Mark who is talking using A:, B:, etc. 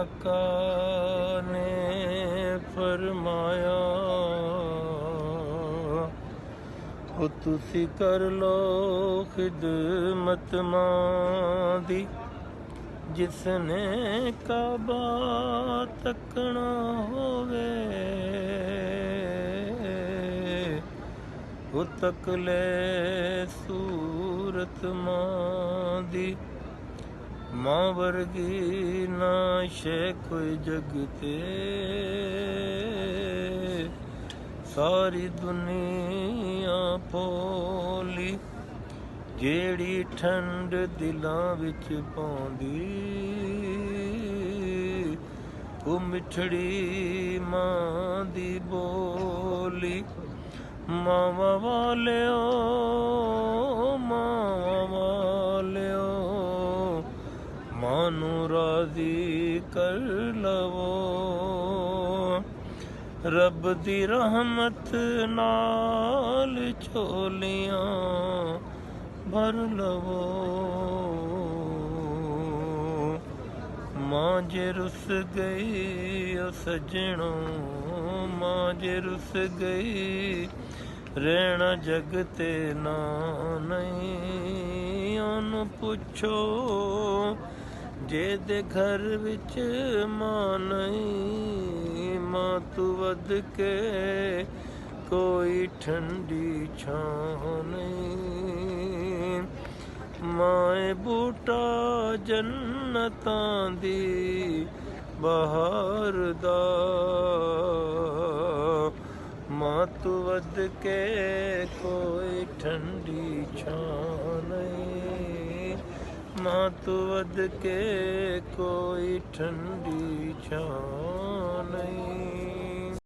A: आका ने फरमाया ओ तुसी कर लो खिदमत मां दी जिसने काबा तकना होवे ओ तक ले सूरत मां दी मां वर्गी ना शे कोई जगते सारी दुनिया भोली जेड़ी ठंड दिलां विच पाउंदी ओ मिठड़ी मां दी बोली मावा वालियो मानू राजी कर लवो रब दी रहमत नाल झोलियां भर लवो मां जे रुस गई ओ सजणो मां जे रुस गई रहना जग ते ना नहीं ओनू पुछो जे दे घर विच मां नहीं मां तू वध के कोई ठंडी छां नहीं माए बूटा जन्नतां दी बहार दा मां तू वध के कोई ठंडी छां नहीं मां तू वध के कोई ठंडी छां